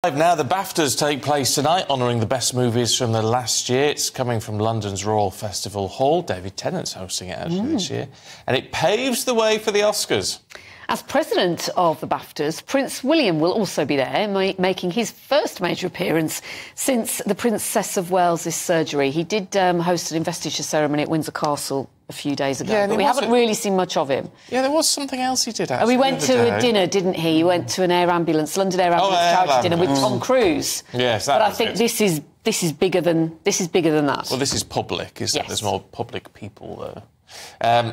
Now, the BAFTAs take place tonight, honouring the best movies from the last year. It's coming from London's Royal Festival Hall. David Tennant's hosting it, actually, this year. And it paves the way for the Oscars. As president of the BAFTAs, Prince William will also be there, making his first major appearance since the Princess of Wales' surgery. He did host an investiture ceremony at Windsor Castle a few days ago, but we haven't really seen much of him. Yeah, there was something else he did, actually. We went to a dinner, didn't he? He went to an London Air Ambulance charity dinner with Tom Cruise. Yes, that. But I think this is bigger than that. Well, this is public, isn't it? There's more public people there.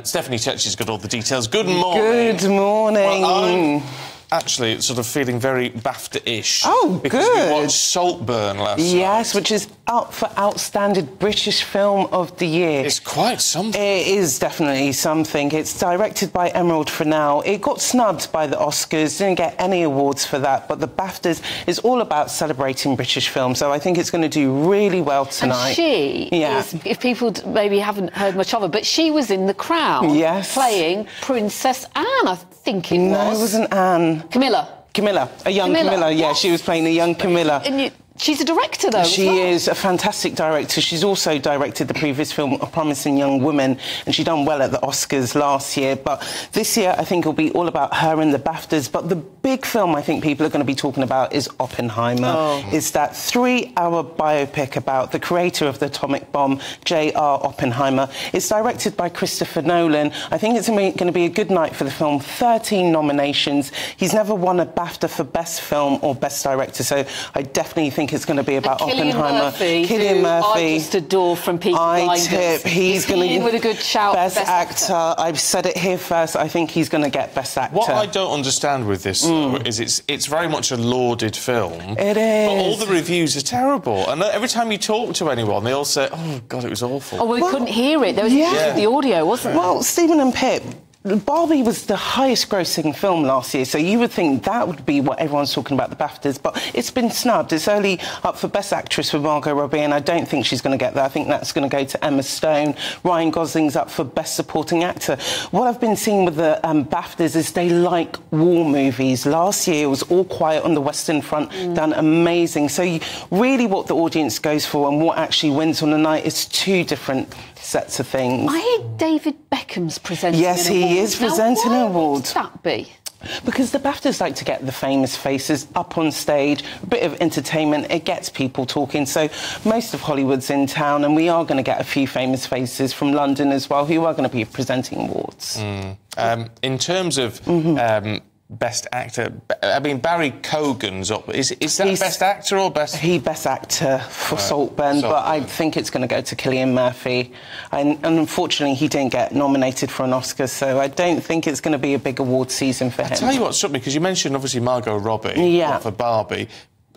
Stephanie Tetchy's got all the details. Good morning. Good morning. Well, actually, sort of feeling very BAFTA-ish. Oh, because we watched Saltburn last night. Yes, which is up for Outstanding British Film of the Year. It's quite something. It is definitely something. It's directed by Emerald Fennell. It got snubbed by the Oscars, didn't get any awards for that, but the BAFTAs is all about celebrating British film, so I think it's going to do really well tonight. And she is, if people maybe haven't heard much of her, but she was in The Crown. Yes. Playing Princess Anne, I think it was. No, it wasn't Anne. Camilla, a young Camilla. Yeah, she was playing a young Camilla. And she's a director, though. She is a fantastic director. She's also directed the previous film, A Promising Young Woman, and she done well at the Oscars last year. But this year, I think it'll be all about her and the BAFTAs. But the big film I think people are going to be talking about is Oppenheimer. Oh. It's that 3-hour biopic about the creator of the atomic bomb, J.R. Oppenheimer. It's directed by Christopher Nolan. I think it's going to be a good night for the film. 13 nominations. He's never won a BAFTA for Best Film or Best Director, so I definitely think it's going to be about Oppenheimer. Cillian Murphy, I just adore from Peaky Blinders. He's going to with a good shout. Best actor. I've said it here first. I think he's going to get Best Actor. What I don't understand with this though, is it's very much a lauded film. It is. But all the reviews are terrible, and every time you talk to anyone, they all say, "Oh God, it was awful." Oh, well, we couldn't hear it. There was the audio, wasn't there? Well, Stephen and Pip. Barbie was the highest-grossing film last year, so you would think that would be what everyone's talking about, the BAFTAs, but it's been snubbed. It's only up for Best Actress for Margot Robbie, and I don't think she's going to get that. I think that's going to go to Emma Stone. Ryan Gosling's up for Best Supporting Actor. What I've been seeing with the BAFTAs is they like war movies. Last year it was All Quiet on the Western Front, done amazing. So really what the audience goes for and what actually wins on the night is two different sets of things. I hear David Beckham's presenting an award. Yes, he is presenting an award. What would that be? Because the BAFTAs like to get the famous faces up on stage, a bit of entertainment, it gets people talking. So most of Hollywood's in town, and we are going to get a few famous faces from London as well who are going to be presenting awards. In terms of Best Actor, I mean, Barry Keoghan's up. Is that Best Actor or Best... Best Actor for Saltburn, but I think it's going to go to Cillian Murphy. And unfortunately, he didn't get nominated for an Oscar, so I don't think it's going to be a big award season for him. I'll tell you what struck me, because you mentioned, obviously, Margot Robbie for Barbie.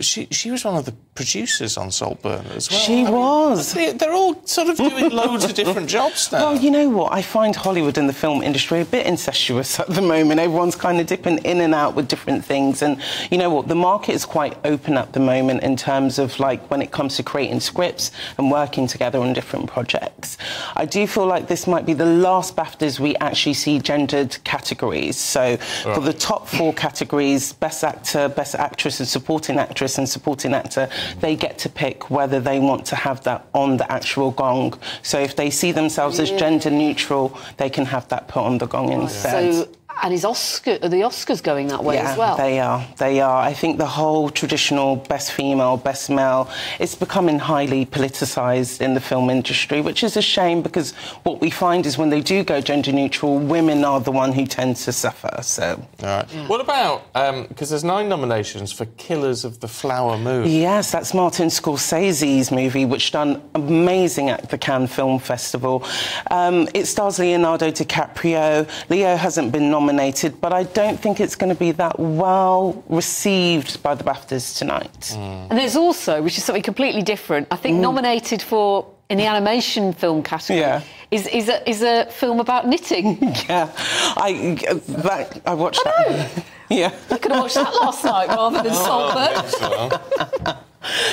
She was one of the producers on Saltburn as well. She was. They're all sort of doing loads of different jobs now. Well, you know what? I find Hollywood and the film industry a bit incestuous at the moment. Everyone's kind of dipping in and out with different things. And you know what? The market is quite open at the moment in terms of, like, when it comes to creating scripts and working together on different projects. I do feel like this might be the last BAFTAs we actually see gendered categories. So for the top 4 categories, Best Actor, Best Actress and Supporting Actress and Supporting Actor, they get to pick whether they want to have that on the actual gong. So if they see themselves as gender neutral, they can have that put on the gong instead. So, and are the Oscars going that way as well? They are. They are. I think the whole traditional Best Female, Best Male, it's becoming highly politicised in the film industry, which is a shame, because what we find is when they do go gender neutral, women are the one who tend to suffer. So. All right. What about, because there's 9 nominations for Killers of the Flower Moon. Yes, that's Martin Scorsese's movie, which done amazing at the Cannes Film Festival. It stars Leonardo DiCaprio. Leo hasn't been nominated, but I don't think it's going to be that well received by the BAFTAs tonight. And there's also, which is something completely different, I think nominated for, in the animation film category, is a film about knitting. I watched that. Yeah. I could have watched that last night rather than Saltburn.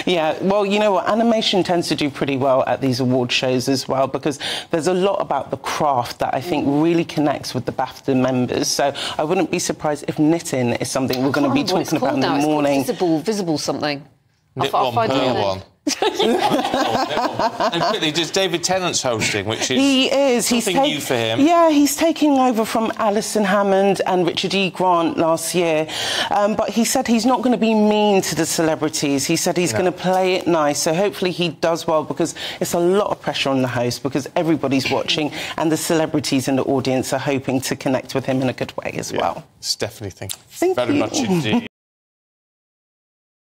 Yeah, well, you know what, animation tends to do pretty well at these award shows as well, because there's a lot about the craft that I think really connects with the BAFTA members. So I wouldn't be surprised if knitting is something we're going to be talking about in the morning. Visible something. Knit one, purl one. And quickly, does David Tennant's hosting, which is something new for him? Yeah, he's taking over from Alison Hammond and Richard E. Grant last year. But he said he's not going to be mean to the celebrities. He said he's going to play it nice. So hopefully he does well, because it's a lot of pressure on the host, because everybody's watching and the celebrities in the audience are hoping to connect with him in a good way as well. It's definitely very much indeed.